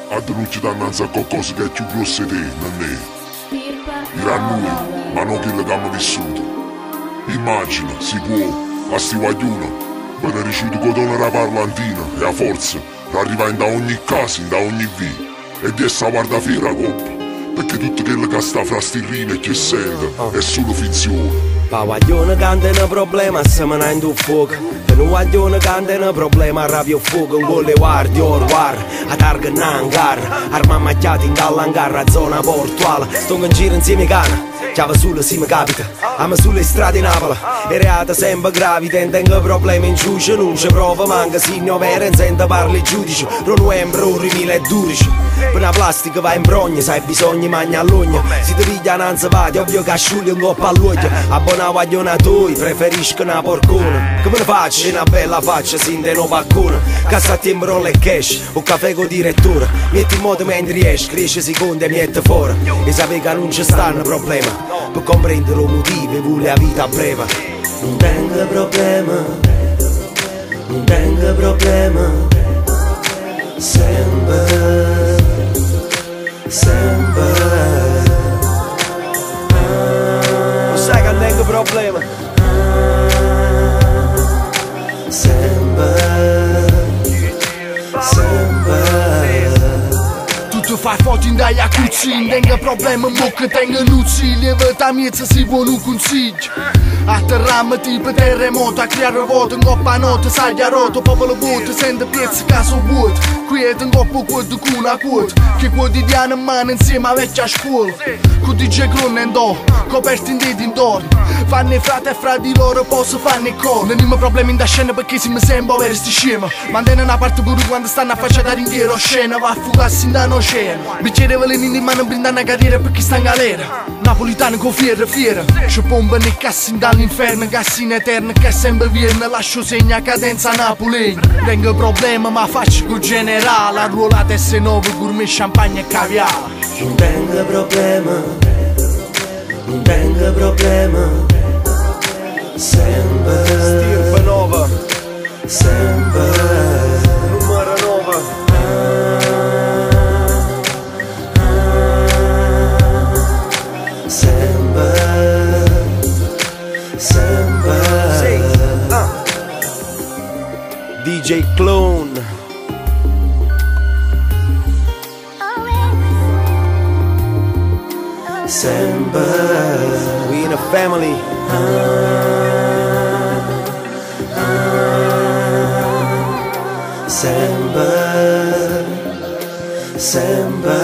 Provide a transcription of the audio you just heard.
a denuncia dannanzi a qualcosa che è più grosso di te, non è. Dirà noi, ma non quello che abbiamo vissuto. Immagina, si può, a sti guagliuno, viene riuscito con la parlantina e a forza, per arrivare da ogni casa, da ogni via, e di essa guardafiera coppa, perché tutto quello che sta fra sti rime e che sente è solo finzione. Pa guaglione canta un problema, se me ne in fuoco. Per un guaglione canta un problema, arrabbia fuoco. Un gol guardi, war, a targa in hangar. Arma macchiati in dall'hangar, a zona portuale. Sto in giro insieme ai cani, chiave sulle si mi capita. Amo sulle strade in Napoli, e reata sempre gravi. Tengo problemi in giudice, non ci prova, manca signo vero, in sente parli giudice. Ro novembre, ora 2012. Per una plastica va in brogna, sai bisogna mangia all'ogna. Si ti piglia non si va, ti ovvio che asciugli un coppa all'occhio. Abbona guaglione a toi, preferisco una porcona. Che me ne faccio? Una bella faccia, sin de no paccone. Cassa a timbro e cash, un caffè con direttore. Metti in moto mentre riesci, cresce secondi e metti fuori. E sapevi che non ci stanno problemi, per comprendere i motivi, vuole la vita breve. Non tengo problema, non tengo problema. Sempre, sempre. Non sai che non tengo problema. Sempre, sempre. Tu fai foto in dai a cucina, tengo problemi, mo che tengo nuzzi. Lievita miezza si può non consiglio. Atterrammo tipo terremoto, a creare vuoto, in coppa notte, sai a roto, popolo vuoto, sente piezze, caso vuoto. Qui è in coppa quoto con una quota, che quotidiano in mano insieme a vecchia scuola. Con DJ Cron e Do, coperti in denti intorno. Fanno i frati e frati loro, posso farne i cori. Non ho problemi in da scena perché si mi sembra avere sti scema. Mandano una parte pure quando stanno a faccia da ringhiero scena, va a fugarsi in da oceano. Bicchiere veleni in mano brindano a carriera perché sta in galera. Napolitano con fiera, ci pombano i cassi dall'inferno, cassi in eterno che sempre viene. Lascio segna cadenza napolegna. Tengo problema ma faccio col generale, arruolate S9, gourmet, champagne e caviale. Non tengo problema, non tengo problema. Sempre, stirpe nova, sempre, numero 9. DJ Clone. Sempre. We in a family. Sempre. Sempre.